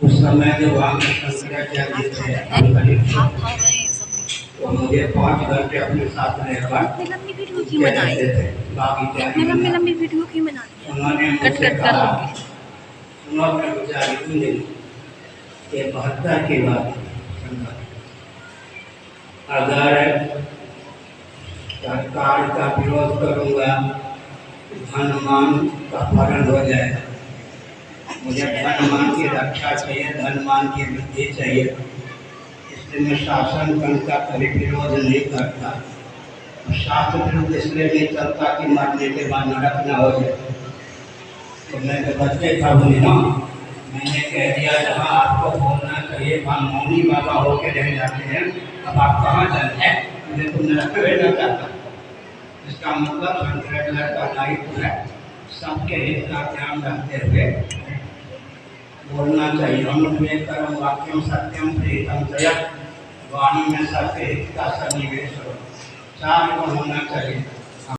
उस समय जो वहाँ शंकराचार्य थे अंतरिक्ष, तो मुझे 5 घंटे अपने साथ रहकर कहते थे बागीचा में। लंबी वीडियो क्यों बनानी है? उन्होंने मुझसे कहा, सुनो कर्मचारी कुंजन, ये 72 की बात है। अगर सरकार का विरोध करूँगा, धन मान का हरण हो जाएगा। मुझे धन मान की रक्षा चाहिए, धन मान की वृद्धि चाहिए, इसलिए मैं शासन तंत्र का कभी विरोध नहीं करता। शास्त्र विरुद्ध इसलिए नहीं चलता कि मरने के बाद नरक न हो जाए। तो मैं तो बच्चे था बोली ना, मैंने कह दिया जहाँ आपको बोलना चाहिए वहाँ मौनी बाबा होके रह जाते हैं, अब आप कहाँ जाते हैं? मुझे तो नरक रहना चाहता। इसका मतलब शंकराचार्य का दायित्व है सबके हित का ध्यान रखते हुए बोलना चाहिए। अनुपेतरम वाक्यम सत्यम प्रीतम जयत, वाणी में सत्य हित का सन्निवेश हो, 4 को होना चाहिए।